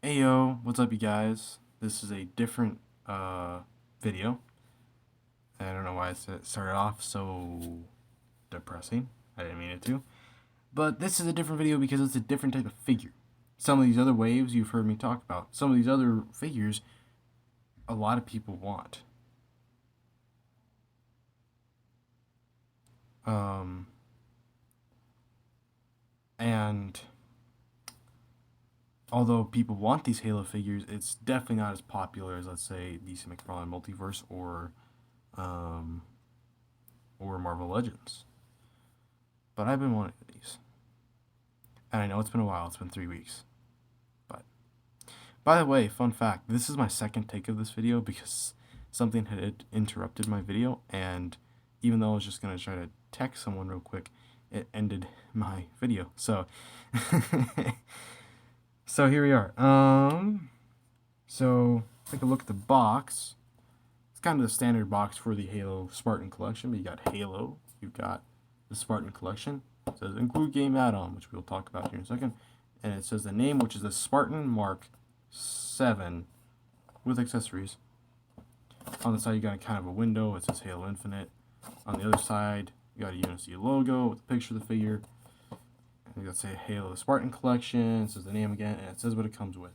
Ayo, what's up you guys? This is a different video. I don't know why it started off so depressing. I didn't mean it to. But this is a different video because it's a different type of figure. Some of these other waves you've heard me talk about. Some of these other figures a lot of people want. And although people want these Halo figures, it's definitely not as popular as, let's say, DC McFarlane Multiverse um, or Marvel Legends. But I've been wanting these. And I know it's been a while, it's been 3 weeks. But, by the way, fun fact, this is my second take of this video because something had interrupted my video, and even though I was just going to try to text someone real quick, it ended my video. So, so here we are. So, take a look at the box. It's kind of the standard box for the Halo Spartan Collection, but you got Halo, you've got the Spartan Collection. It says include game add-on, which we'll talk about here in a second. And it says the name, which is the Spartan Mark VII with accessories. On the side, you got kind of a window. It says Halo Infinite. On the other side, you got a UNC logo with a picture of the figure. And you got to say Halo Spartan Collection. It says the name again, and it says what it comes with.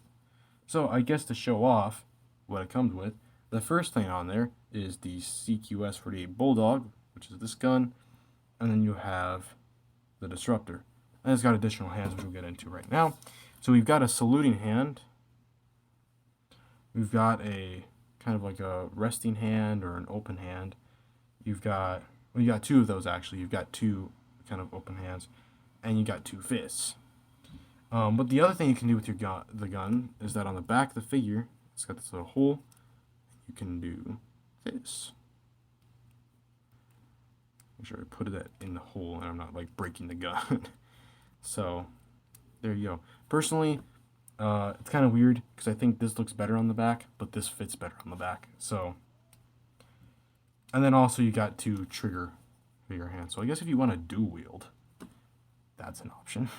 So I guess to show off what it comes with, the first thing on there is the CQS-48 Bulldog, which is this gun. And then you have the disruptor, and it's got additional hands, which we'll get into right now. So we've got a saluting hand, we've got a kind of like a resting hand or an open hand, you've got, well, you got two of those actually, you've got two kind of open hands, and you got two fists. But the other thing you can do with your the gun is that on the back of the figure, it's got this little hole. You can do this. Make sure I put it in the hole and I'm not like breaking the gun. So there you go. Personally, it's kind of weird because I think this looks better on the back, but this fits better on the back. So, and then also you got two trigger for your hand. So I guess if you want to dual wield, that's an option.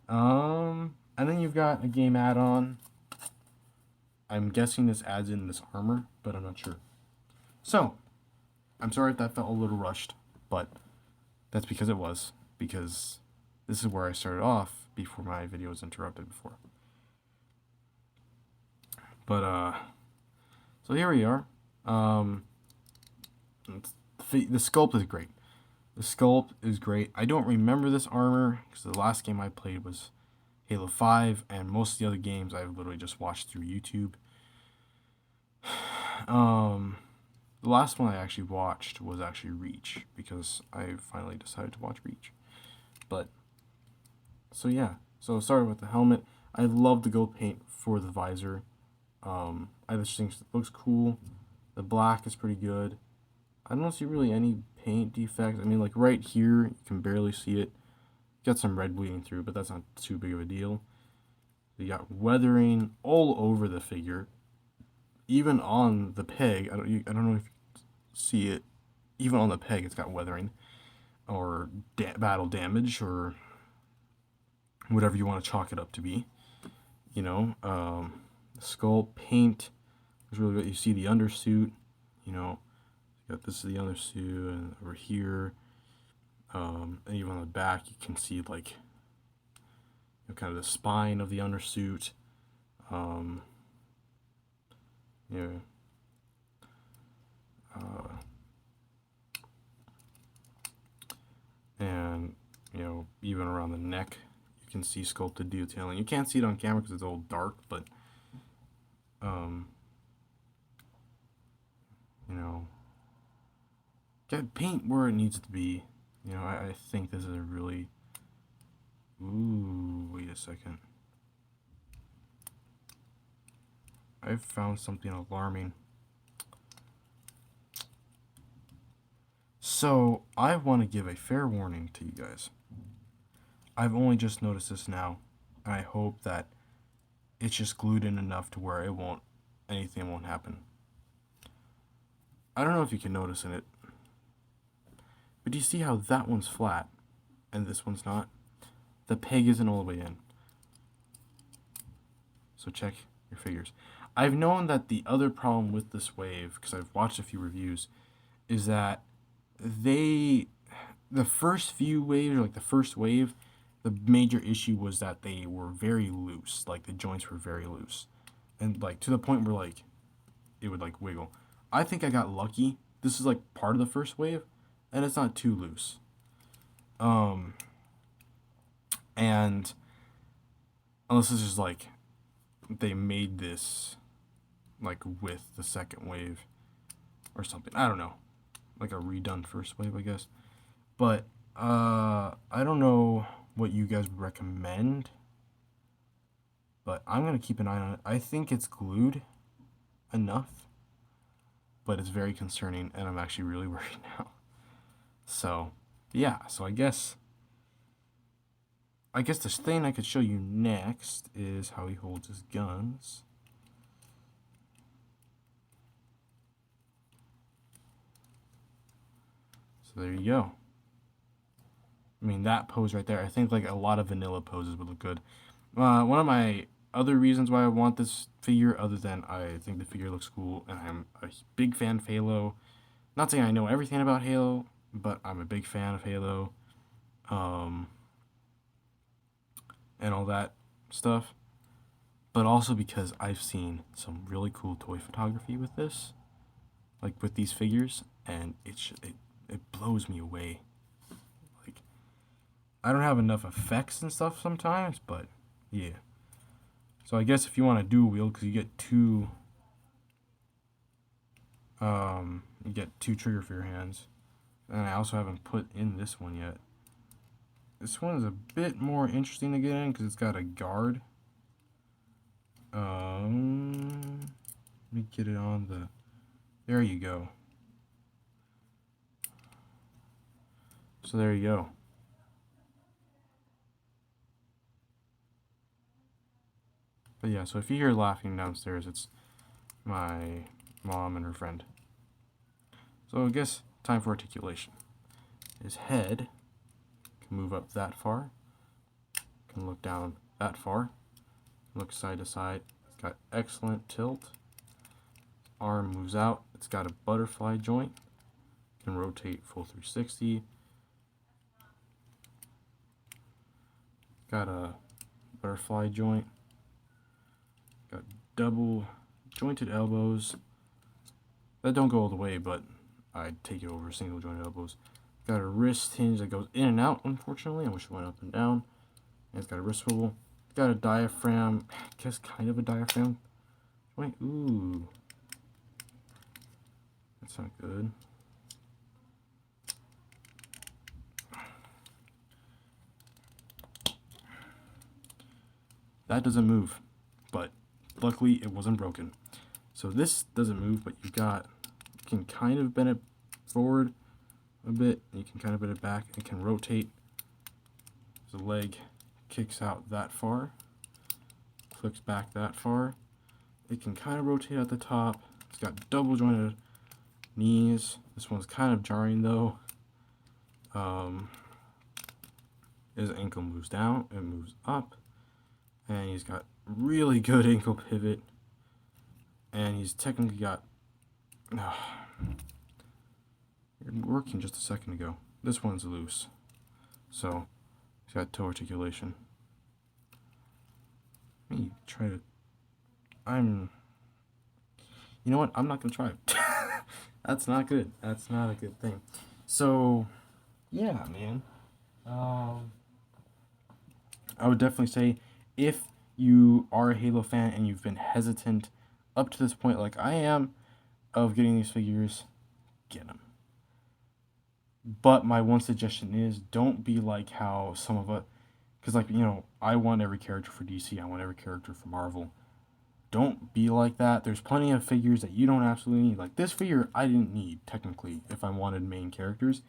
And then you've got a game add-on. I'm guessing this adds in this armor, but I'm not sure. So, I'm sorry if that felt a little rushed, but that's because it was. Because this is where I started off before my video was interrupted before. But, so here we are. The sculpt is great. The sculpt is great. I don't remember this armor because the last game I played was Halo 5, and most of the other games I've literally just watched through YouTube. The last one I actually watched was actually Reach, because I finally decided to watch Reach. But, so yeah. So sorry about the helmet. I love the gold paint for the visor. I just think it looks cool. The black is pretty good. I don't see really any paint defects. I mean, like right here, you can barely see it. Got some red bleeding through, but that's not too big of a deal. You got weathering all over the figure. Even on the peg, I don't know if you see it. Even on the peg, it's got weathering or battle damage or whatever you want to chalk it up to be. You know, skull paint is really good. You see the undersuit. You know, you got this is the undersuit, and over here, and even on the back, you can see like you know, kind of the spine of the undersuit. Yeah. And you know, even around the neck, you can see sculpted detailing. You can't see it on camera because it's all dark, but you know, get paint where it needs to be. You know, I think this is a really. Ooh, wait a second. I've found something alarming. So, I want to give a fair warning to you guys. I've only just noticed this now, and I hope that it's just glued in enough to where anything won't happen. I don't know if you can notice in it, but do you see how that one's flat, and this one's not? The peg isn't all the way in. So check your figures. I've known that the other problem with this wave, because I've watched a few reviews, is that they, the first few waves, or like the first wave, the major issue was that they were very loose. Like the joints were very loose, and like to the point where like it would like wiggle. I think I got lucky. This is like part of the first wave, and it's not too loose. Um, and unless it's just like they made this like with the second wave or something. I don't know. Like a redone first wave, I guess. But I don't know what you guys would recommend. But I'm gonna keep an eye on it. I think it's glued enough, but it's very concerning, and I'm actually really worried now. So yeah, so I guess the thing I could show you next is how he holds his guns. So there you go. I mean, that pose right there, I think like a lot of vanilla poses would look good. One of my other reasons why I want this figure, other than I think the figure looks cool, and I'm a big fan of Halo. Not saying I know everything about Halo, but I'm a big fan of Halo. And all that stuff. But also because I've seen some really cool toy photography with this, like with these figures, and it blows me away. Like, I don't have enough effects and stuff sometimes, but yeah. So I guess if you want to dual wield, because you get two trigger for your hands, and I also haven't put in this one yet. This one is a bit more interesting to get in because it's got a guard. Let me get it on the. There you go. So there you go. But yeah, so if you hear laughing downstairs, it's my mom and her friend. So I guess time for articulation. His head can move up that far, can look down that far, look side to side. It's got excellent tilt. Arm moves out. It's got a butterfly joint. Can rotate full 360. Got a butterfly joint. Got double jointed elbows. That don't go all the way, but I'd take it over single jointed elbows. Got a wrist hinge that goes in and out, unfortunately. I wish it went up and down. And it's got a wrist swivel. It's got a diaphragm, I guess kind of a diaphragm joint. Ooh. That's not good. That doesn't move, but luckily it wasn't broken. So this doesn't move, but you can kind of bend it forward a bit, and you can kind of bend it back, and it can rotate. The leg kicks out that far, flicks back that far. It can kind of rotate at the top. It's got double jointed knees. This one's kind of jarring though. His ankle moves down and moves up, and he's got really good ankle pivot, and he's technically got you're working just a second ago. This one's loose, so he's got toe articulation. Let me try to. You know what? I'm not gonna try it. That's not good. That's not a good thing. So, yeah, man. I would definitely say if you are a Halo fan and you've been hesitant up to this point, like I am, of getting these figures, get them. But my one suggestion is don't be like how some of it, because like, I want every character for DC, I want every character for Marvel. Don't be like that. There's plenty of figures that you don't absolutely need. Like this figure I didn't need technically if I wanted main characters,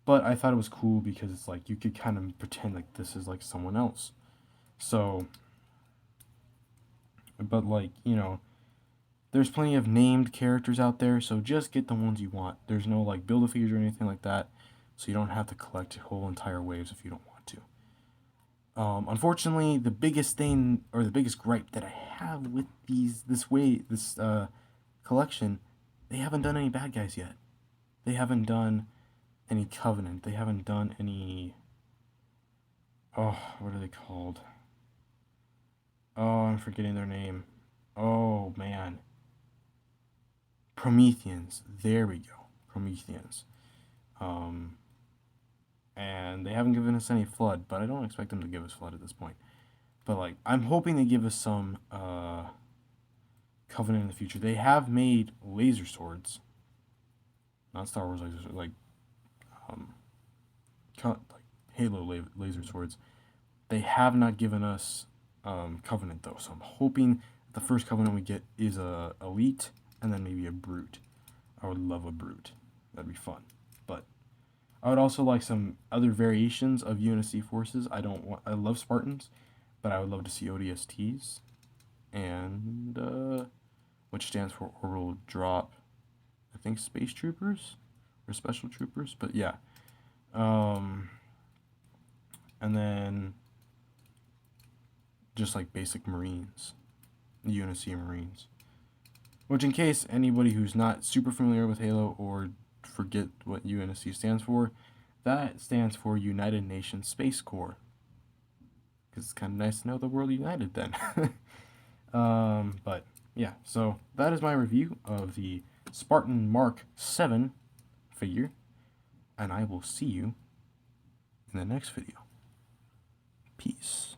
but I thought it was cool because it's like you could kind of pretend like this is like someone else. So, but like, there's plenty of named characters out there, so just get the ones you want. There's no like Build-A-Figures or anything like that, so you don't have to collect whole entire waves if you don't want to. Unfortunately, the biggest thing or the biggest gripe that I have with this collection, they haven't done any bad guys yet. They haven't done any Covenant. They haven't done any. Oh, what are they called? Oh, I'm forgetting their name. Oh man, Prometheans. There we go, Prometheans. Um, and they haven't given us any Flood, but I don't expect them to give us Flood at this point. But like, I'm hoping they give us some Covenant in the future. They have made laser swords, not Star Wars laser swords, like um, like Halo laser swords. They have not given us Covenant though, so I'm hoping the first Covenant we get is a Elite and then maybe a Brute. I would love a Brute. That'd be fun. But I would also like some other variations of UNSC forces. I love Spartans, but I would love to see ODSTs, and which stands for Orbital Drop. I think Space Troopers or Special Troopers, but yeah. And then just like basic Marines, UNSC Marines. Which, in case anybody who's not super familiar with Halo or forget what UNSC stands for, that stands for United Nations Space Corps. Because it's kind of nice to know the world united then. But yeah, so that is my review of the Spartan Mark VII figure, and I will see you in the next video. Peace.